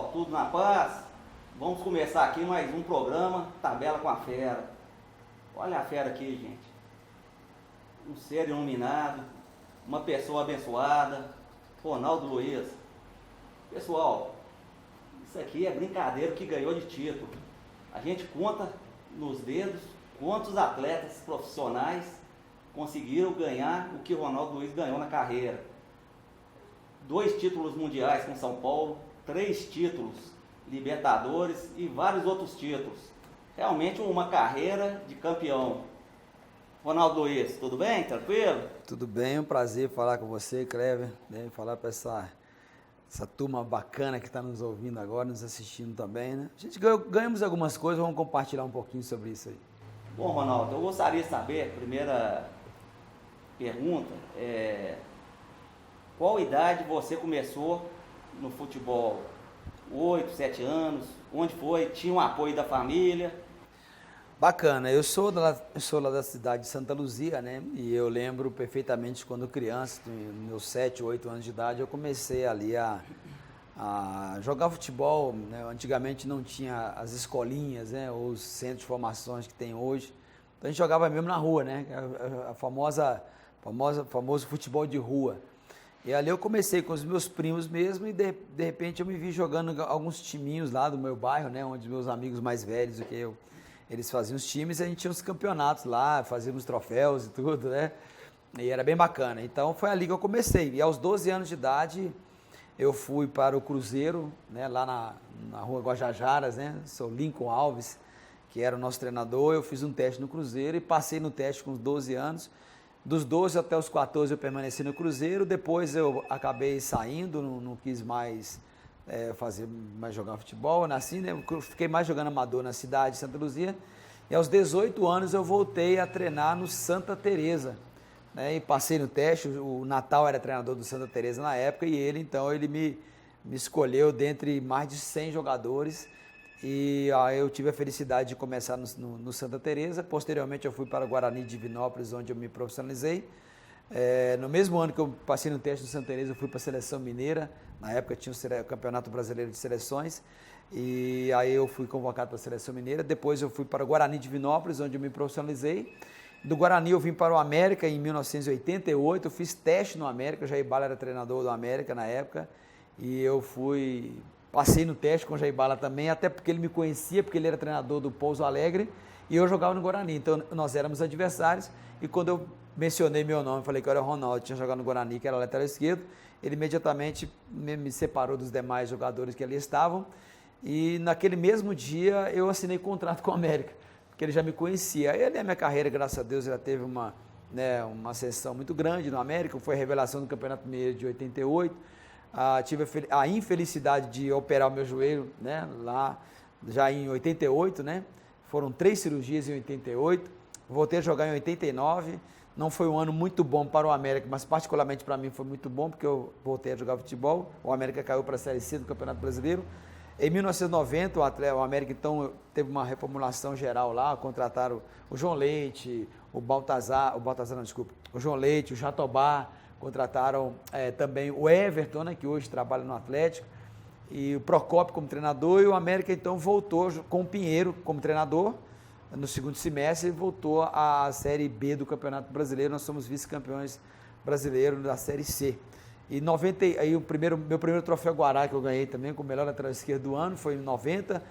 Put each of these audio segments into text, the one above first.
pessoal, tudo na paz? Vamos começar aqui mais um programa Tabela com a Fera. Olha a fera aqui, gente. Um ser iluminado, uma pessoa abençoada, Ronaldo Luiz. Pessoal, isso aqui é brincadeira que ganhou de título. A gente conta nos dedos quantos atletas profissionais conseguiram ganhar o que o Ronaldo Luiz ganhou na carreira. 2 títulos mundiais com São Paulo, 3 títulos Libertadores e vários outros títulos. Realmente uma carreira de campeão. Ronaldo Luiz, tudo bem? Tranquilo? Tudo bem, é um prazer falar com você, Cleber, né? Falar para essa turma bacana que está nos ouvindo agora, nos assistindo também, né? A gente ganhamos algumas coisas, vamos compartilhar um pouquinho sobre isso aí. Bom, Ronaldo, eu gostaria de saber, primeira pergunta, qual idade você começou no futebol? 8, 7 anos? Onde foi? Tinha um apoio da família? Bacana, eu sou lá da cidade de Santa Luzia, né? E eu lembro perfeitamente quando criança, nos meus 7, 8 anos de idade, eu comecei ali a jogar futebol, né? Antigamente não tinha as escolinhas, né? Ou os centros de formações que tem hoje. Então a gente jogava mesmo na rua, né? Famoso futebol de rua. E ali eu comecei com os meus primos mesmo e de repente eu me vi jogando alguns timinhos lá do meu bairro, né? Onde meus amigos mais velhos do que eu, eles faziam os times e a gente tinha os campeonatos lá, fazíamos troféus e tudo, né? E era bem bacana. Então foi ali que eu comecei. E aos 12 anos de idade eu fui para o Cruzeiro, né? Lá na rua Guajajaras, né? Sou Lincoln Alves, que era o nosso treinador. Eu fiz um teste no Cruzeiro e passei no teste com os 12 anos. Dos 12 até os 14 eu permaneci no Cruzeiro, depois eu acabei saindo, não quis mais jogar futebol, nasci, né? Fiquei mais jogando amador na cidade de Santa Luzia, e aos 18 anos eu voltei a treinar no Santa Teresa, né? E passei no teste, o Natal era treinador do Santa Teresa na época, e ele me escolheu dentre mais de 100 jogadores, e aí eu tive a felicidade de começar no Santa Teresa. Posteriormente eu fui para o Guarani de Divinópolis, onde eu me profissionalizei. No mesmo ano que eu passei no teste do Santa Teresa, eu fui para a Seleção Mineira. Na época tinha o Campeonato Brasileiro de Seleções, e aí eu fui convocado para a Seleção Mineira. Depois eu fui para o Guarani de Divinópolis, onde eu me profissionalizei. Do Guarani eu vim para o América em 1988, eu fiz teste no América, o Jair Bala era treinador do América na época, e eu passei no teste com o Jair Bala também, até porque ele me conhecia, porque ele era treinador do Pouso Alegre, e eu jogava no Guarani, então nós éramos adversários, e quando eu mencionei meu nome, falei que eu era Ronaldo, tinha jogado no Guarani, que era lateral esquerdo, ele imediatamente me separou dos demais jogadores que ali estavam, e naquele mesmo dia eu assinei contrato com o América, porque ele já me conhecia. Aí a minha carreira, graças a Deus, já teve uma ascensão muito grande no América, foi a revelação do Campeonato Mineiro de 88, tive a infelicidade de operar o meu joelho, né, lá já em 88, né, foram 3 cirurgias em 88, voltei a jogar em 89, não foi um ano muito bom para o América, mas particularmente para mim foi muito bom, porque eu voltei a jogar futebol, o América caiu para a Série C do Campeonato Brasileiro. Em 1990, o América então teve uma reformulação geral lá, contrataram o João Leite, o João Leite, o Jatobá, contrataram também o Everton, né, que hoje trabalha no Atlético, e o Procópio como treinador, e o América então voltou com o Pinheiro como treinador, no segundo semestre, voltou à Série B do Campeonato Brasileiro. Nós somos vice-campeões brasileiros da Série C. E aí meu primeiro troféu Guará que eu ganhei também, com o melhor lateral esquerdo do ano, foi em 90,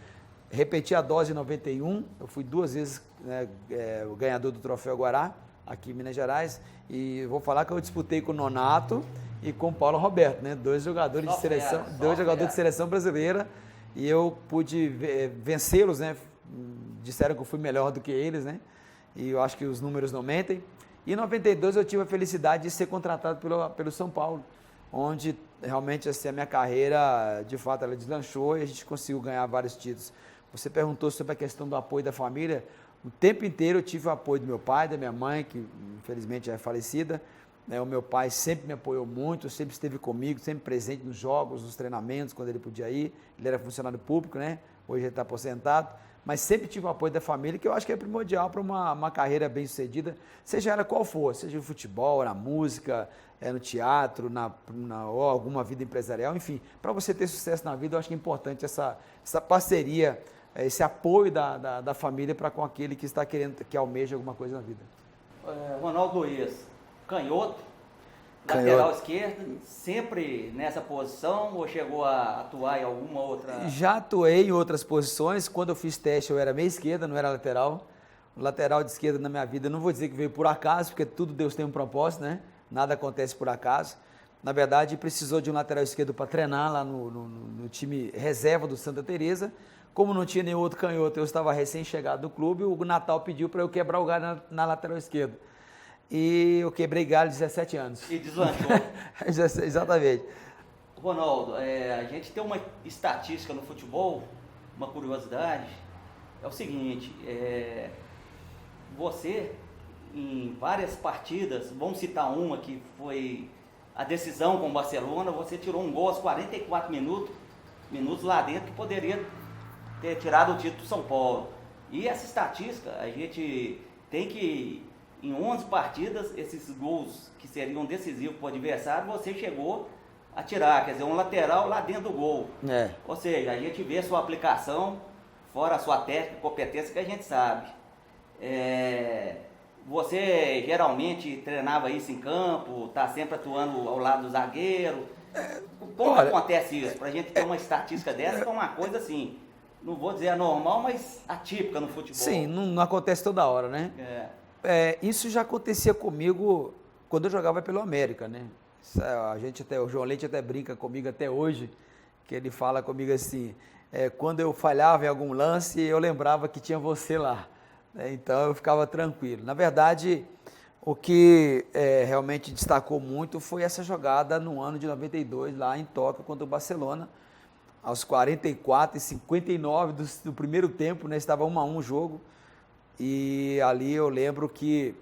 repeti a dose em 91, eu fui 2 vezes o ganhador do troféu Guará, aqui em Minas Gerais, e vou falar que eu disputei com o Nonato e com o Paulo Roberto, né? 2 jogadores de seleção brasileira, e eu pude vencê-los, né? Disseram que eu fui melhor do que eles, né? E eu acho que os números não mentem. E em 92 eu tive a felicidade de ser contratado pelo São Paulo, onde realmente assim, a minha carreira, de fato, ela deslanchou e a gente conseguiu ganhar vários títulos. Você perguntou sobre a questão do apoio da família. O tempo inteiro eu tive o apoio do meu pai, da minha mãe, que infelizmente já é falecida, né? O meu pai sempre me apoiou muito, sempre esteve comigo, sempre presente nos jogos, nos treinamentos, quando ele podia ir. Ele era funcionário público, né? Hoje ele está aposentado, mas sempre tive o apoio da família, que eu acho que é primordial para uma carreira bem sucedida, seja ela qual for, seja no futebol, na música, no teatro, ou alguma vida empresarial, enfim, para você ter sucesso na vida, eu acho que é importante essa parceria, esse apoio da família para com aquele que está querendo, que almeja alguma coisa na vida. Ronaldo Luiz, canhoto, lateral esquerdo, sempre nessa posição ou chegou a atuar em alguma outra? Já atuei em outras posições, quando eu fiz teste eu era meia esquerda, não era lateral. O lateral de esquerda na minha vida, não vou dizer que veio por acaso, porque tudo Deus tem um propósito, né? Nada acontece por acaso. Na verdade, precisou de um lateral esquerdo para treinar lá no time reserva do Santa Teresa. Como não tinha nenhum outro canhoto, eu estava recém-chegado do clube, o Natal pediu para eu quebrar o galho na lateral esquerda. E eu quebrei galho 17 anos. E deslanchou. Exatamente. Ronaldo, a gente tem uma estatística no futebol, uma curiosidade, é o seguinte, você, em várias partidas, vamos citar uma que foi a decisão com o Barcelona, você tirou um gol aos 44 minutos lá dentro, que poderia ter tirado o título do São Paulo. E essa estatística, a gente tem que, em 11 partidas, esses gols que seriam decisivos para o adversário, você chegou a tirar, quer dizer, um lateral lá dentro do gol. Ou seja, a gente vê a sua aplicação, fora a sua técnica e competência que a gente sabe. Você geralmente treinava isso em campo, está sempre atuando ao lado do zagueiro. Como acontece isso? Para a gente ter uma estatística dessa, que é uma coisa assim, não vou dizer anormal, mas atípica no futebol. Sim, não acontece toda hora, né? Isso já acontecia comigo quando eu jogava pelo América, né? O João Leite até brinca comigo até hoje, que ele fala comigo assim, quando eu falhava em algum lance, eu lembrava que tinha você lá. Então eu ficava tranquilo. Na verdade, o que realmente destacou muito foi essa jogada no ano de 92, lá em Tóquio, contra o Barcelona. Aos 44 e 59 do primeiro tempo, né, estava 1-1 o jogo. E ali eu lembro que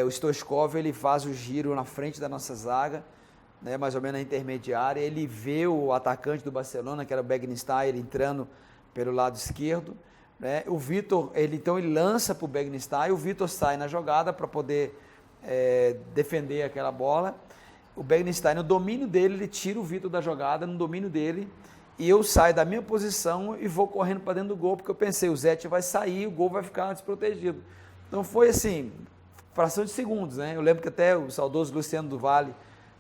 o Stoichkov, ele faz o giro na frente da nossa zaga, né, mais ou menos na intermediária. Ele vê o atacante do Barcelona, que era o Bekenstein, entrando pelo lado esquerdo. Né? O Vitor, ele lança para o Bekenstein, o Vitor sai na jogada para poder defender aquela bola. O Bekenstein, no domínio dele, ele tira o Vitor da jogada, no domínio dele, e eu saio da minha posição e vou correndo para dentro do gol, porque eu pensei, o Zete vai sair, o gol vai ficar desprotegido. Então foi assim, fração de segundos, né? Eu lembro que até o saudoso Luciano do Vale,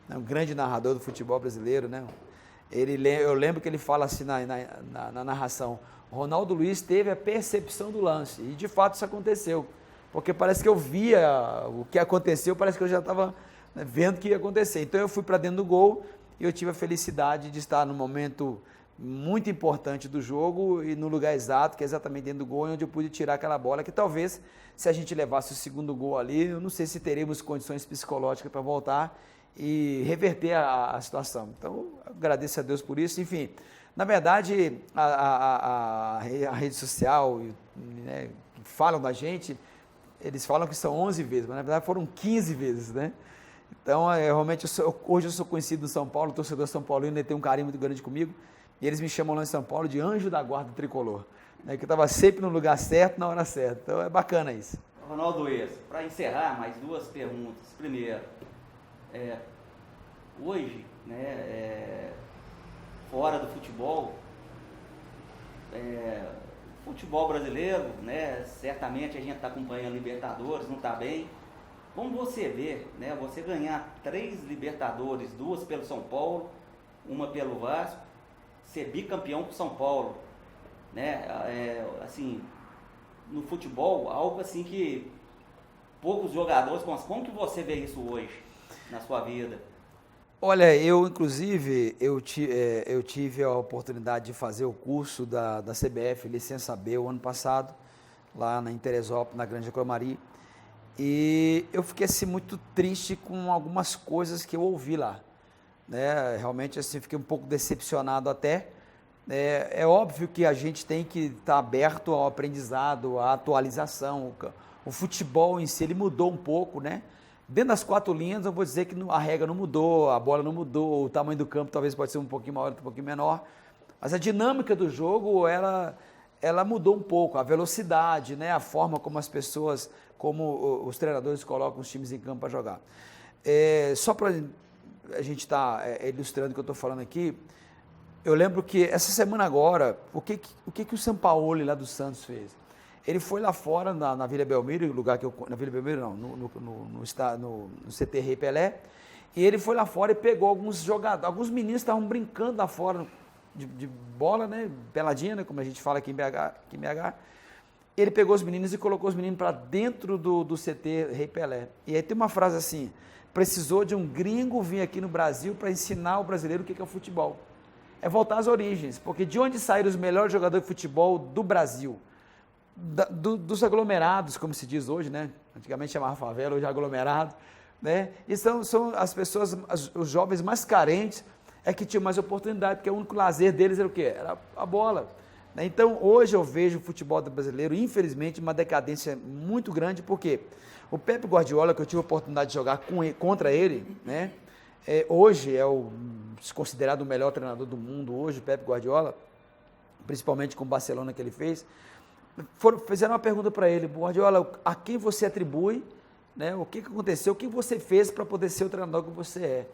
né, um grande narrador do futebol brasileiro, né? Eu lembro que ele fala assim na narração, Ronaldo Luiz teve a percepção do lance, e de fato isso aconteceu, porque parece que eu via o que aconteceu, parece que eu já estava vendo o que ia acontecer. Então eu fui para dentro do gol e eu tive a felicidade de estar no momento muito importante do jogo e no lugar exato, que é exatamente dentro do gol, onde eu pude tirar aquela bola, que talvez, se a gente levasse o segundo gol ali, eu não sei se teríamos condições psicológicas para voltar e reverter a situação. Então, agradeço a Deus por isso. Enfim, na verdade, a rede social, né, que falam da gente, eles falam que são 11 vezes, mas na verdade foram 15 vezes, né? Então, realmente, hoje eu sou conhecido no São Paulo, o torcedor São Paulino, ele tem um carinho muito grande comigo, e eles me chamam lá em São Paulo de anjo da guarda tricolor, né, que eu estava sempre no lugar certo, na hora certa. Então, é bacana isso. Ronaldo Luiz, para encerrar, mais duas perguntas. Primeiro, hoje, né, fora do futebol, futebol brasileiro, né, certamente a gente está acompanhando Libertadores, não está bem. Como você vê, né, você ganhar 3 Libertadores, 2 pelo São Paulo, uma pelo Vasco, ser bicampeão com São Paulo, né, assim, no futebol, algo assim que poucos jogadores conseguem. Como que você vê isso hoje na sua vida? Olha, eu inclusive, eu tive a oportunidade de fazer o curso da CBF, Licença B, o ano passado, lá em Teresópolis, na Grande Acromari, e eu fiquei assim, muito triste com algumas coisas que eu ouvi lá, né? Realmente assim, fiquei um pouco decepcionado até. É óbvio que a gente tem que estar aberto ao aprendizado, à atualização. O futebol em si, ele mudou um pouco, né? Dentro das 4 linhas, eu vou dizer que a regra não mudou, a bola não mudou, o tamanho do campo talvez pode ser um pouquinho maior, um pouquinho menor, mas a dinâmica do jogo, ela ela mudou um pouco, a velocidade, né, a forma como as pessoas, como os treinadores colocam os times em campo para jogar. Só para a gente estar ilustrando o que eu estou falando aqui, eu lembro que essa semana agora, o que o Sampaoli lá do Santos fez? Ele foi lá fora, na Vila Belmiro, lugar que eu... Na Vila Belmiro não, no CT Rei Pelé, e ele foi lá fora e pegou alguns jogadores, alguns meninos estavam brincando lá fora de bola, né, peladinha, né, como a gente fala aqui em BH. Ele pegou os meninos e colocou os meninos para dentro do CT Rei Pelé. E aí tem uma frase assim: precisou de um gringo vir aqui no Brasil para ensinar o brasileiro o que é o futebol. É voltar às origens, porque de onde saíram os melhores jogadores de futebol do Brasil? Dos aglomerados, como se diz hoje, né? Antigamente chamava favela, hoje é aglomerado, né? E são as pessoas, os jovens mais carentes, que tinham mais oportunidade, porque o único lazer deles era o quê? Era a bola. Então, hoje eu vejo o futebol brasileiro, infelizmente, uma decadência muito grande, porque o Pep Guardiola, que eu tive a oportunidade de jogar contra ele, né? Hoje é considerado o melhor treinador do mundo, hoje o Pep Guardiola, principalmente com o Barcelona que ele fez. Fizeram uma pergunta para ele: Guardiola, a quem você atribui, né, o que aconteceu, o que você fez para poder ser o treinador que você é?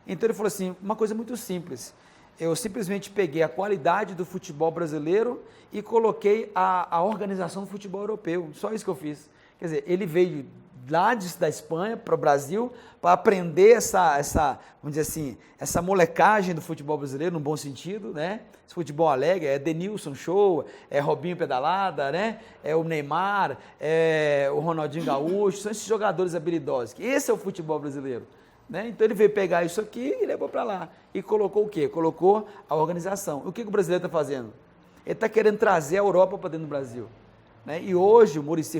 Então ele falou assim, uma coisa muito simples: eu simplesmente peguei a qualidade do futebol brasileiro e coloquei a organização do futebol europeu, só isso que eu fiz. Quer dizer, ele veio lá da Espanha para o Brasil para aprender vamos dizer assim, essa molecagem do futebol brasileiro, no bom sentido, né? Esse futebol alegre, é Denilson Show, é Robinho Pedalada, né? É o Neymar, é o Ronaldinho Gaúcho, são esses jogadores habilidosos. Esse é o futebol brasileiro, né? Então ele veio pegar isso aqui e levou para lá. E colocou o quê? Colocou a organização. O que o brasileiro está fazendo? Ele está querendo trazer a Europa para dentro do Brasil. Né? E hoje o Muricy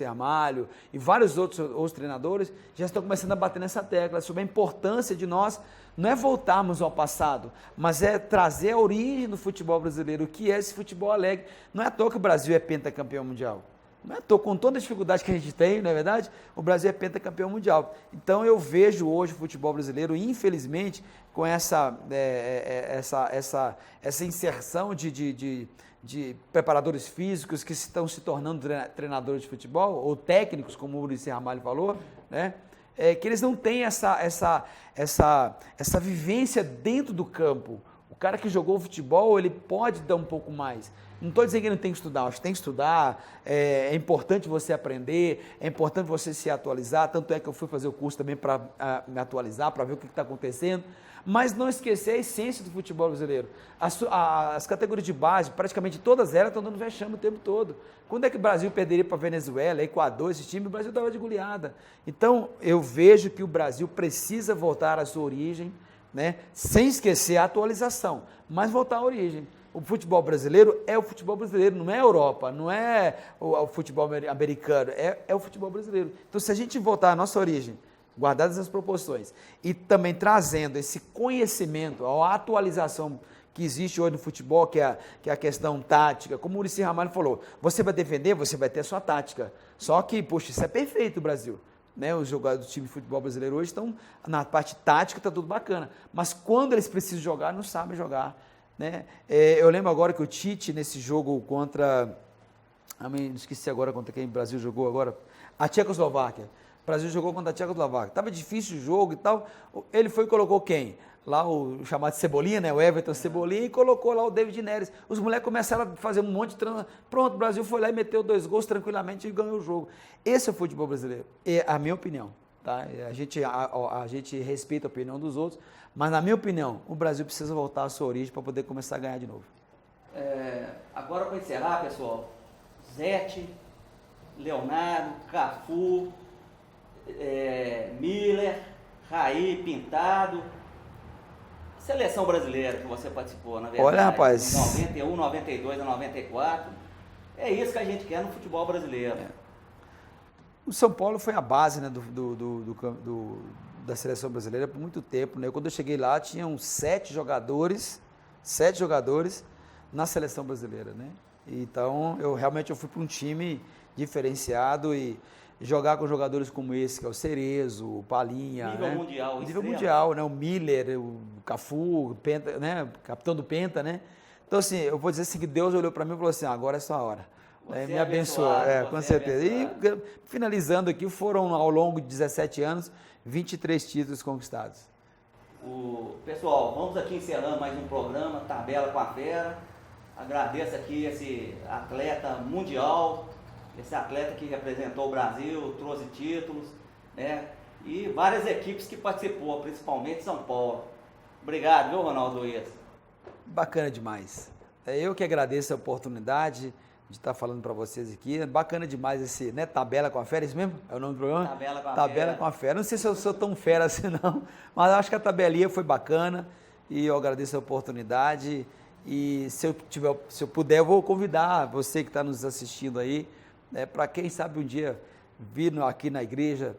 Ramalho e vários outros treinadores já estão começando a bater nessa tecla sobre a importância de nós, não é voltarmos ao passado, mas é trazer a origem do futebol brasileiro, o que é esse futebol alegre. Não é à toa que o Brasil é pentacampeão mundial. Não é à toa, com toda a dificuldade que a gente tem, não é verdade? O Brasil é pentacampeão mundial. Então eu vejo hoje o futebol brasileiro, infelizmente, com essa inserção de preparadores físicos que estão se tornando treinadores de futebol, ou técnicos, como o Muricy Ramalho falou, né? Que eles não têm essa vivência dentro do campo. O cara que jogou futebol, ele pode dar um pouco mais. Não estou dizendo que não tem que estudar, acho que tem que estudar, é importante você aprender, é importante você se atualizar, tanto é que eu fui fazer o curso também para me atualizar, para ver o que está acontecendo, mas não esquecer a essência do futebol brasileiro. As categorias de base, praticamente todas elas estão dando vexame o tempo todo. Quando é que o Brasil perderia para a Venezuela, Equador, esse time? O Brasil dava de goleada. Então, eu vejo que o Brasil precisa voltar à sua origem, né, sem esquecer a atualização, mas voltar à origem. O futebol brasileiro é o futebol brasileiro, não é a Europa, não é o futebol americano, é o futebol brasileiro. Então, se a gente voltar à nossa origem, guardadas as proporções, e também trazendo esse conhecimento, a atualização que existe hoje no futebol, que é a questão tática, como o Muricy Ramalho falou, você vai defender, você vai ter a sua tática. Só que, poxa, isso é perfeito no Brasil. Né, os jogadores do time de futebol brasileiro hoje estão, na parte tática, está tudo bacana. Mas quando eles precisam jogar, não sabem jogar. Né? Eu lembro agora que o Tite, nesse jogo contra... esqueci agora contra quem o Brasil jogou agora. A Tchecoslováquia. O Brasil jogou contra a Tchecoslováquia. Estava difícil o jogo e tal. Ele foi e colocou quem? Lá o chamado Cebolinha, né? O Everton Cebolinha, e colocou lá o David Neres. Os moleques começaram a fazer um monte de... Pronto, o Brasil foi lá e meteu 2 gols tranquilamente e ganhou o jogo. Esse é o futebol brasileiro. É a minha opinião. Tá? A gente respeita a opinião dos outros, mas na minha opinião, o Brasil precisa voltar à sua origem para poder começar a ganhar de novo. Agora, para encerrar, pessoal, Zete, Leonardo, Cafu, Miller, Raí, Pintado... Seleção brasileira que você participou, na verdade. Olha, rapaz. Em 91, 92 a 94. É isso que a gente quer no futebol brasileiro. O São Paulo foi a base, né, da seleção brasileira por muito tempo. Né? Quando eu cheguei lá, tinham 7 jogadores na seleção brasileira. Né? Então, eu fui para um time diferenciado e jogar com jogadores como esse, que é o Cerezo, o Palinha. Nível mundial. Nível mundial, né? O Miller, o Cafu, o Penta, né? Capitão do Penta, né? Então, assim, eu vou dizer assim, que Deus olhou para mim e falou assim, agora é sua hora. Você Me é abençoou, abençoado, com você é certeza. abençoado. E finalizando aqui, foram ao longo de 17 anos, 23 títulos conquistados. Pessoal, vamos aqui encerrando mais um programa, Tabela com a Fera. Agradeço aqui esse atleta mundial, esse atleta que representou o Brasil, trouxe títulos, né? E várias equipes que participou, principalmente São Paulo. Obrigado, viu, Ronaldo Luiz? Bacana demais. Eu que agradeço a oportunidade de estar falando para vocês aqui. Bacana demais esse, né, Tabela com a Fera, isso mesmo? É o nome do programa? Tabela com a Tabela Fera. com a Fera. Não sei se eu sou tão fera assim não, mas acho que a tabelinha foi bacana e eu agradeço a oportunidade. E se eu puder, eu vou convidar você que está nos assistindo aí, né, para quem sabe um dia vir aqui na igreja,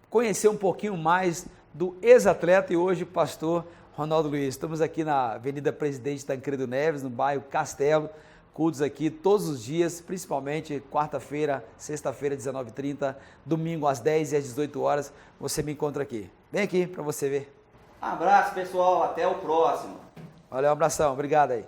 conhecer um pouquinho mais do ex-atleta e hoje pastor Ronaldo Luiz. Estamos aqui na Avenida Presidente Tancredo Neves, no bairro Castelo, cultos aqui todos os dias, principalmente quarta-feira, sexta-feira, 19h30, domingo às 10 e às 18 horas, você me encontra aqui. Vem aqui para você ver. Abraço, pessoal, até o próximo. Valeu, um abração, obrigado aí.